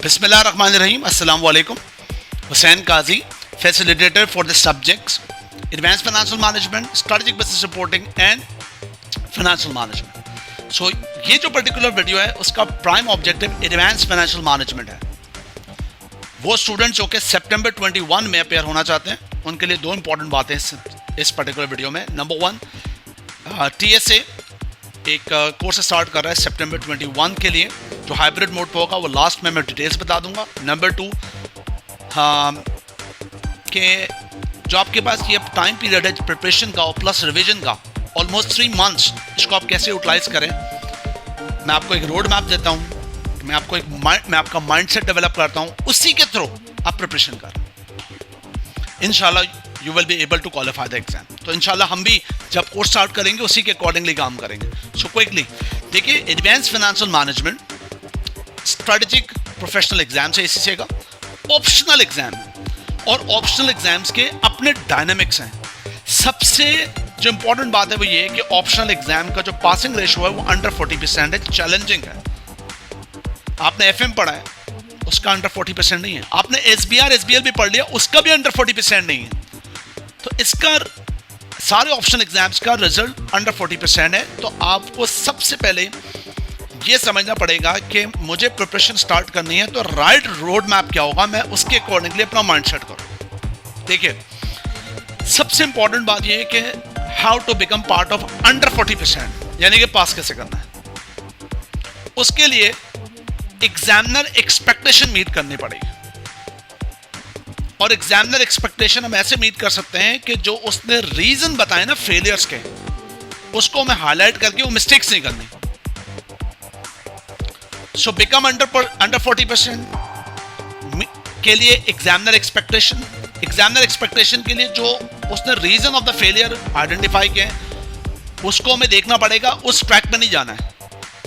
Bismillahirrahmanirrahim. Assalamu alaikum. Hussain Qazi, facilitator for the subjects Advanced Financial Management, Strategic Business Reporting and Financial Management. So ये जो particular video है उसका prime objective advance financial management है. वो students जो कि सितंबर 21 में अपेयर होना चाहते हैं उनके लिए दो इंपॉर्टेंट बातें इस पर्टिकुलर वीडियो में. नंबर वन, TSA एक कोर्स स्टार्ट कर रहा है सितंबर 21 के लिए जो हाइब्रिड मोड पर होगा. वो लास्ट में मैं डिटेल्स बता दूंगा. नंबर टू, कि जो आपके पास ये टाइम पीरियड है प्रिपरेशन का और प्लस रिवीजन का ऑलमोस्ट 3 मंथ्स, इसको आप कैसे यूटिलाइज करें. मैं आपको एक रोड मैप देता हूँ, मैं आपका माइंडसेट डेवलप करता हूँ, उसी के थ्रू आप प्रिपरेशन करें. इंशाल्लाह you will be able to qualify the exam. तो इंशाल्लाह हम भी जब कोर्स स्टार्ट करेंगे उसी के अकॉर्डिंगली काम करेंगे. सो क्विकली देखिए, advance financial management strategic professional exam है, ACCA का ऑप्शनल एग्जाम है और ऑप्शनल एग्जाम्स के अपने डायनामिक्स हैं. सबसे जो इंपॉर्टेंट बात है वो ये है कि ऑप्शनल एग्जाम का जो पासिंग रेशो है वो अंडर 40% है. चैलेंजिंग है. आपने FM पढ़ा है, उसका अंडर 40% नहीं है. आपने SBR SBL भी पढ़ लिया, उसका भी अंडर 40% नहीं है. तो इसका सारे ऑप्शनल एग्जाम्स का रिजल्ट अंडर 40% है. तो आपको सबसे पहले ये समझना पड़ेगा कि मुझे प्रिपरेशन स्टार्ट करनी है तो राइट रोड मैप क्या होगा, मैं उसके अकॉर्डिंगली अपना माइंडसेट करूं. देखिए, सबसे इंपॉर्टेंट बात यह है कि how to become part of under 40%, यानी कि पास कैसे करना है. उसके लिए एग्जामिनर एक्सपेक्टेशन मीट करनी पड़ेगी. और एग्जामिनर एक्सपेक्टेशन हम ऐसे मीट कर सकते हैं कि जो उसने रीजन बताए ना फेलियर्स के, उसको मैं हाईलाइट करके वो मिस्टेक्स नहीं करनी. सो बिकम अंडर 40% के लिए एग्जामिनर एक्सपेक्टेशन के लिए जो उसने reason of the failure identify किए उसको हमें देखना पड़ेगा. उस ट्रैक पे नहीं जाना है.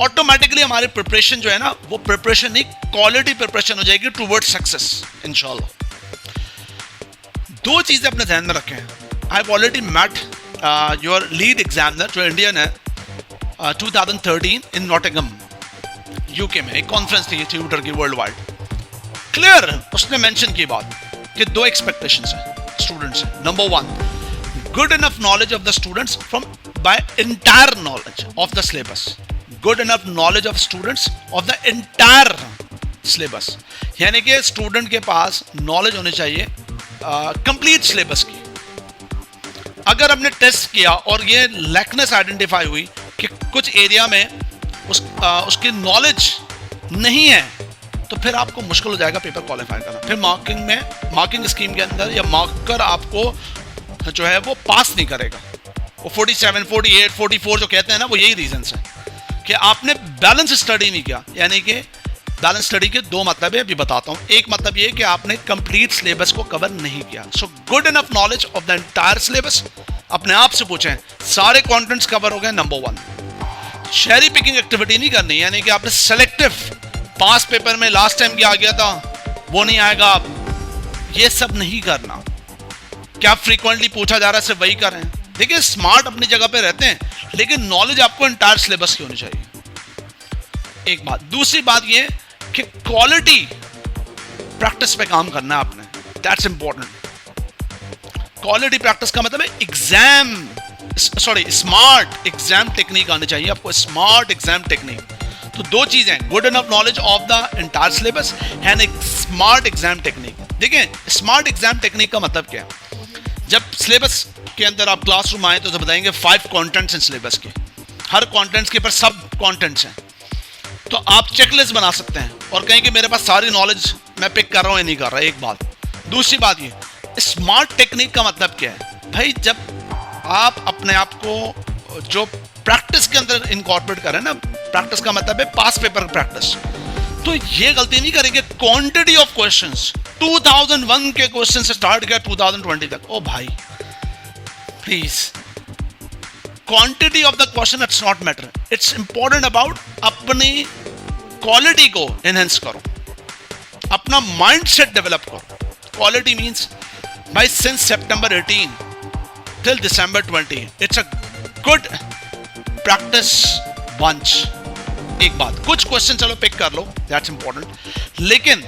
ऑटोमेटिकली हमारी प्रिपरेशन जो है ना, वो प्रिपरेशन नहीं क्वालिटी प्रिपरेशन हो जाएगी टुवर्ड्स सक्सेस इंशाल्लाह. दो चीजें अपने ध्यान में रखें. I have already met your lead examiner जो इंडियन है 2013 इन नॉटिंघम UK में. एक कॉन्फ्रेंस थी ट्यूटर की वर्ल्ड वाइड. क्लियर उसने मेंशन की बात कि दो एक्सपेक्टेशंस हैं स्टूडेंट्स से. Number one, good enough knowledge of the students from by entire knowledge of the syllabus. Good enough knowledge of students of the entire syllabus, यानी कि स्टूडेंट के पास नॉलेज होनी चाहिए कंप्लीट सिलेबस की. अगर हमने टेस्ट किया और ये लैकनेस आइडेंटिफाई हुई कि कुछ एरिया में उसकी नॉलेज नहीं है, तो फिर आपको मुश्किल हो जाएगा पेपर क्वालिफाई करना. फिर मार्किंग स्कीम के अंदर या मार्कर आपको जो है वो पास नहीं करेगा. वो 47, 48, 44 जो कहते हैं ना, वो यही रीजन है कि आपने बैलेंस स्टडी नहीं किया. यानी कि बैलेंस स्टडी के दो मतलब है, अभी बताता हूँ. एक मतलब ये कि आपने कंप्लीट सिलेबस को कवर नहीं किया. So good enough knowledge of the entire syllabus. अपने आप से पूछें सारे कंटेंट्स कवर हो गए. नंबर वन, शेरी पिकिंग एक्टिविटी नहीं करनी, यानी कि आपने सेलेक्टिव पास पेपर में लास्ट टाइम क्या आ गया था वो नहीं आएगा, ये सब नहीं करना. क्या फ्रीक्वेंटली पूछा जा रहा है सिर्फ वही कर रहे हैं. देखिए, स्मार्ट अपनी जगह पे रहते हैं, लेकिन नॉलेज आपको एंटायर सिलेबस की होनी चाहिए. एक बात. दूसरी बात ये कि क्वालिटी प्रैक्टिस पे काम करना है आपने. That's important. क्वालिटी प्रैक्टिस का मतलब है स्मार्ट एग्जाम टेक्निक आनी चाहिए आपको. Smart exam technique. तो दो चीजें, good enough knowledge of the entire syllabus and एक स्मार्ट एग्जाम टेक्निक. देखिए, स्मार्ट एग्जाम टेक्निक का मतलब क्या है. जब सिलेबस के अंदर आप क्लासरूम आए तो बताएंगे 5 कंटेंट्स हैं सिलेबस के. हर कंटेंट्स के ऊपर सब कंटेंट्स हैं. तो आप चेकलिस्ट बना सकते हैं और कहें कि मेरे पास सारी नॉलेज मैं पिक कर रहा हूं या नहीं कर रहा. एक बात. दूसरी बात ये, स्मार्ट टेक्निक का मतलब क्या है भाई. जब आप अपने आप को जो प्रैक्टिस के अंदर इनकॉर्पोरेट करें ना, प्रैक्टिस का मतलब है पास पेपर प्रैक्टिस, तो ये गलती नहीं करेंगे. क्वांटिटी ऑफ क्वेश्चंस 2001 के क्वेश्चन से स्टार्ट किया 2020 तक. ओ भाई please, quantity of the question it's not matter. It's important about अपनी क्वालिटी को एनहेंस करो, अपना माइंडसेट डेवलप करो. क्वालिटी मींस भाई since September 18 till December 20, it's a good practice bunch. एक बात, कुछ क्वेश्चन चलो पिक कर लो, दैट्स इंपॉर्टेंट, लेकिन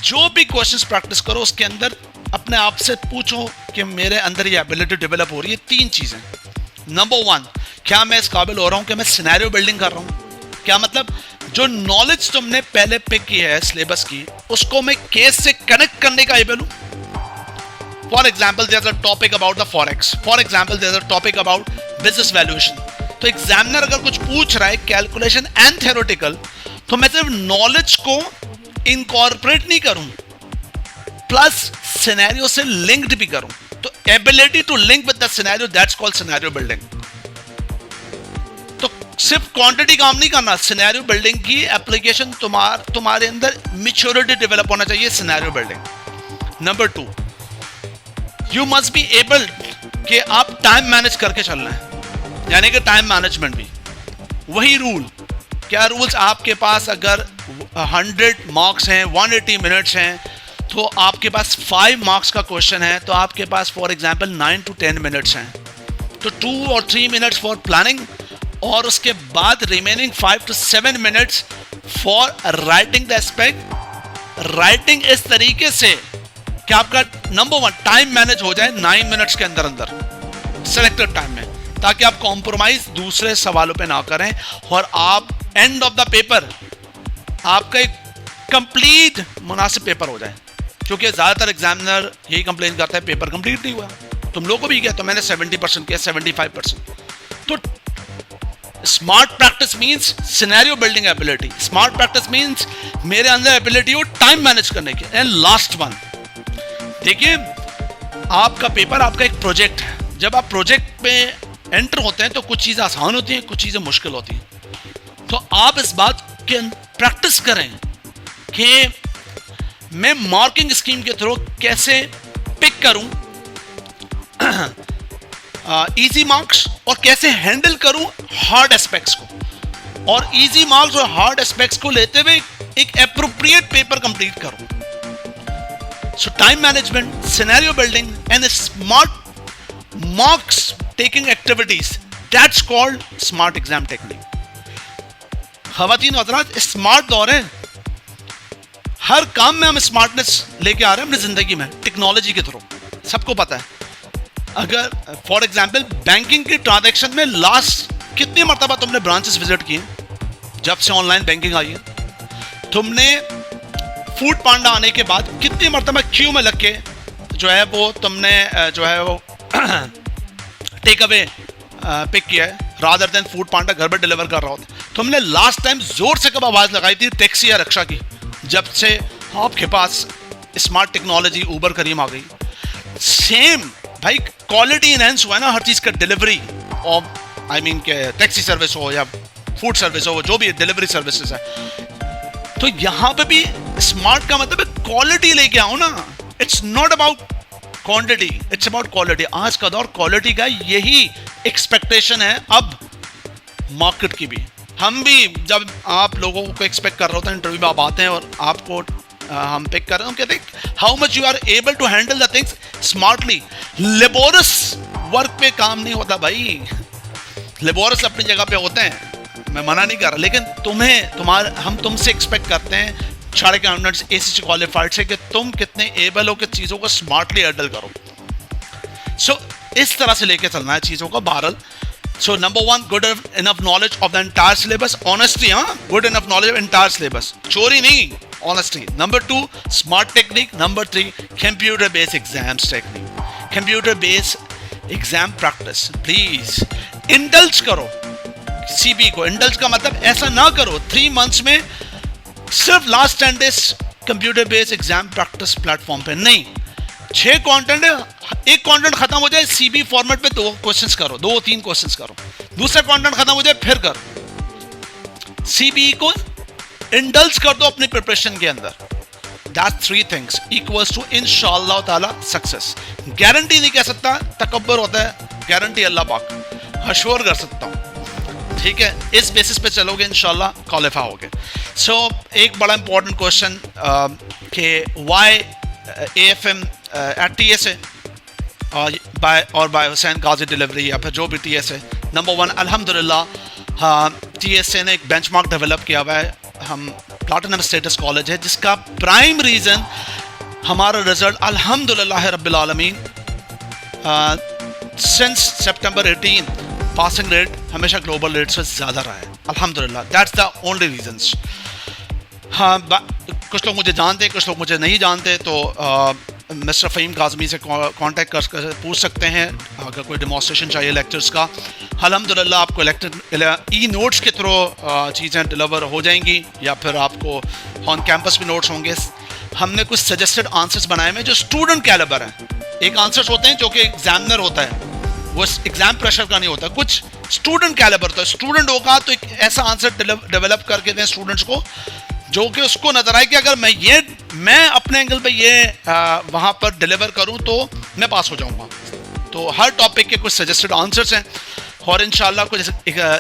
जो भी क्वेश्चंस प्रैक्टिस करो उसके अंदर अपने आप से पूछो कि मेरे अंदर ये एबिलिटी डेवलप हो रही है। तीन चीजें। नंबर वन, क्या मैं इस काबिल हो रहा हूं कि मैं सिनेरियो बिल्डिंग कर रहा हूं? क्या मतलब जो नॉलेज तुमने पहले पिक की है सिलेबस की, उसको मैं केस से कनेक्ट करने का एबल हूं? For example there is a topic about the forex, for example there is a topic about business valuation. तो एग्जामिनर अगर कुछ पूछ रहा है कैलकुलेशन एंड थ्योरेटिकल, तो मैं सिर्फ नॉलेज को इनकॉर्पोरेट नहीं करूं, प्लस सिनेरियो से लिंक्ड भी करूं। तो ability to link with the scenario, that's called scenario building. तो सिर्फ क्वांटिटी काम नहीं करना, सिनेरियो बिल्डिंग की एप्लीकेशन तुम्हारे अंदर मैच्योरिटी डेवलप होना चाहिए scenario building. Number two, you must be able कि आप टाइम मैनेज करके चलना है, यानी कि टाइम मैनेजमेंट भी वही रूल। क्या रूल्स आपके पास अगर 100 मार्क्स हैं, 180 मिनट्स हैं, तो आपके पास 5 मार्क्स का क्वेश्चन है, तो आपके पास फॉर एग्जांपल 9 to 10 मिनट्स हैं, तो 2 or 3 मिनट्स फॉर प्लानिंग, और उसके बाद remaining 5 to 7 minutes for writing the aspect. Writing इस तरीके से कि आपका नंबर वन टाइम मैनेज हो जाए 9 मिनट्स के अंदर अंदर सेलेक्टेड टाइम में, ताकि आप कॉम्प्रोमाइज दूसरे सवालों पे ना करें और आप एंड ऑफ द पेपर आपका एक कंप्लीट मुनासिब पेपर हो जाए। क्योंकि ज़्यादातर एग्जामिनर यही कंप्लेन करता है पेपर कंप्लीट नहीं हुआ। तुम लोगों को भी किया, तो मैंने 70% किया, 75%। तो smart practice means scenario building ability, smart practice means मेरे अंदर एबिलिटी हो टाइम मैनेज करने की। एंड लास्ट वन, देखिए आपका पेपर आपका एक प्रोजेक्ट है। जब आप प्रोजेक्ट पे एंटर होते हैं तो कुछ चीज़ें आसान होती हैं, कुछ चीज़ें मुश्किल होती हैं। तो आप इस बात की प्रैक्टिस करें कि मैं मार्किंग स्कीम के थ्रू कैसे पिक करूं इजी मार्क्स, और कैसे हैंडल करूं हार्ड एस्पेक्ट्स को, और इजी मार्क्स और हार्ड एस्पेक्ट्स को लेते हुए एक एप्रोप्रिएट पेपर कंप्लीट करूं। सो time management, scenario building and smart marks taking activities, that's called smart exam technique। खवातीन हज़रात, स्मार्ट दौर है, हर काम में हम स्मार्टनेस लेके आ रहे हैं अपनी जिंदगी में टेक्नोलॉजी के थ्रू, सबको पता है। अगर फॉर एग्जांपल बैंकिंग की ट्रांजैक्शन में लास्ट कितनी मरतबा तुमने ब्रांचेस विजिट किए जब से ऑनलाइन बैंकिंग आई है? तुमने फूड पांडा आने के बाद कितनी मरतबा क्यू में लग के जो है वो तुमने जो है वो टेक अवे पिक किया है, रादर देन फूड पांडा घर पर डिलीवर कर रहा होता। तुमने लास्ट टाइम जोर से कब आवाज़ लगाई थी टैक्सी या रिक्शा की, जब से आपके पास स्मार्ट टेक्नोलॉजी उबर करीम आ गई। सेम भाई, क्वालिटी इनहेंस हुआ है ना हर चीज़ का, डिलीवरी और आई मीन के टैक्सी सर्विस हो या फूड सर्विस हो, जो भी डिलीवरी सर्विसेज है। तो यहाँ पे भी स्मार्ट का मतलब है क्वालिटी लेके आओ ना, it's not about quantity, it's about quality. आज का दौर क्वालिटी का, यही एक्सपेक्टेशन है अब मार्केट की भी। हम भी जब आप लोगों को एक्सपेक्ट कर रहे होते हैं इंटरव्यू में, आप आते हैं और आपको हम पिक कर रहे हैं, हम कहते हैं how much you are able to handle the things smartly. Laborious work पे काम नहीं होता भाई, लेबोरस अपनी जगह पे होते हैं, मैं मना नहीं कर रहा, लेकिन हम तुमसे एक्सपेक्ट करते हैं चार्टर्ड अकाउंटेंट्स एसीसी क्वालिफाइड से कि तुम कितने एबल हो कि चीज़ों को स्मार्टली हैंडल करो। सो इस तरह से लेके चलना है चीज़ों को बहरहाल। So number one, good enough knowledge of the entire syllabus, honesty, हाँ, good enough knowledge of entire syllabus, चोरी नहीं, honesty. Number two, smart technique. Number three, computer based exams technique, computer based exam practice. Please indulge करो CB को। Indulge का मतलब ऐसा ना करो 3 मंथ्स में सिर्फ last 10 days computer based exam practice platform पे नहीं। 6 कंटेंट है, एक कंटेंट खत्म हो जाए सीबी फॉर्मेट पे 2 क्वेश्चंस करो, 2-3 क्वेश्चंस करो, दूसरा कंटेंट खत्म हो जाए फिर करो। सीबी को इंडल्ज कर दो अपनी प्रिपरेशन के अंदर। दैट्स 3 थिंग्स इक्वल्स टू इंशाअल्लाह ताला सक्सेस। गारंटी नहीं कह सकता, तकब्बर होता है, गारंटी अल्लाह पाक, अश्योर कर सकता हूँ, ठीक है। इस बेसिस पे चलोगे इंशाल्लाह क्वालिफाई होगे। सो एक बड़ा इंपॉर्टेंट क्वेश्चन कि वाई AFM एट TSA और बाय हुसैन गाजी डिलीवरी या फिर जो भी TSA। नंबर 1, अल्हम्दुलिल्लाह TSA ने एक बेंचमार्क डेवलप किया हुआ है, हम प्लैटिनम स्टेटस कॉलेज है, जिसका प्राइम रीज़न हमारा रिजल्ट अल्हम्दुलिल्लाह रब्बिल आलमीन सिंस सितंबर 18 पासिंग रेट हमेशा ग्लोबल रेट से ज़्यादा रहा है अल्हम्दुलिल्लाह। That's the only reasons. हाँ, कुछ लोग मुझे जानते हैं, कुछ लोग मुझे नहीं जानते, तो मिस्टर फ़हीम काज़मी से कांटेक्ट कर पूछ सकते हैं अगर कोई डेमोन्स्ट्रेशन चाहिए लेक्चर्स का। अल्हम्दुलिल्लाह आपको ई नोट्स के थ्रू चीज़ें डिलीवर हो जाएंगी, या फिर आपको ऑन कैंपस भी नोट्स होंगे। हमने कुछ सजेस्टेड आंसर्स बनाए हैं जो स्टूडेंट कैलिबर हैं। एक आंसर्स होते हैं जो कि एग्जामिनर होता है, वो एग्जाम प्रेशर का नहीं होता, कुछ स्टूडेंट कैलिबर होता है। स्टूडेंट होगा तो एक ऐसा आंसर डेवलप करके दें स्टूडेंट्स को जो कि उसको नजर आए कि अगर मैं अपने एंगल पे ये वहाँ पर डिलीवर करूँ तो मैं पास हो जाऊँगा। तो हर टॉपिक के कुछ सजेस्टेड आंसर्स हैं, और इंशाल्लाह कुछ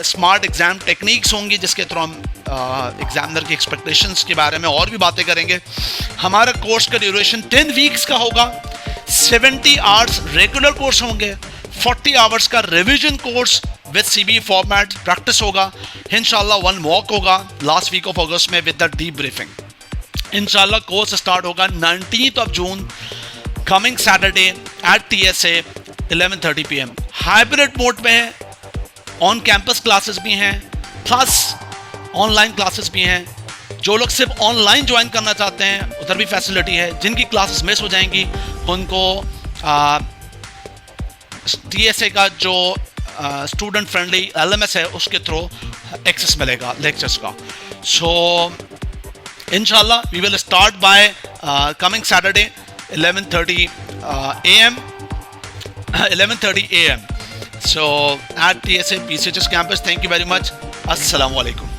स्मार्ट एग्जाम टेक्निक्स होंगी जिसके थ्रू हम एग्जामिनर की एक्सपेक्टेशंस के बारे में और भी बातें करेंगे। हमारा कोर्स का ड्यूरेशन 10 वीक्स का होगा, 70 आवर्स रेगुलर कोर्स होंगे, 40 आवर्स का revision course with CB format practice होगा। इंशाल्लाह 1 मॉक होगा लास्ट वीक ऑफ अगस्त में विद द डीप ब्रीफिंग। इंशाल्लाह कोर्स स्टार्ट होगा 19th of June coming Saturday at TSA 11:30 PM। Hybrid mode में है, ऑन कैंपस क्लासेस भी हैं प्लस ऑनलाइन क्लासेस भी हैं। जो लोग सिर्फ ऑनलाइन ज्वाइन करना चाहते हैं उधर भी फैसिलिटी है। जिनकी क्लासेस मिस हो जाएंगी उनको TSA का जो स्टूडेंट फ्रेंडली LMS है उसके थ्रू एक्सेस मिलेगा लेक्चर्स का। सो इंशाल्लाह we will start by coming Saturday 11:30 AM. So at TSA PCHS campus, thank you very much. Assalamu alaikum.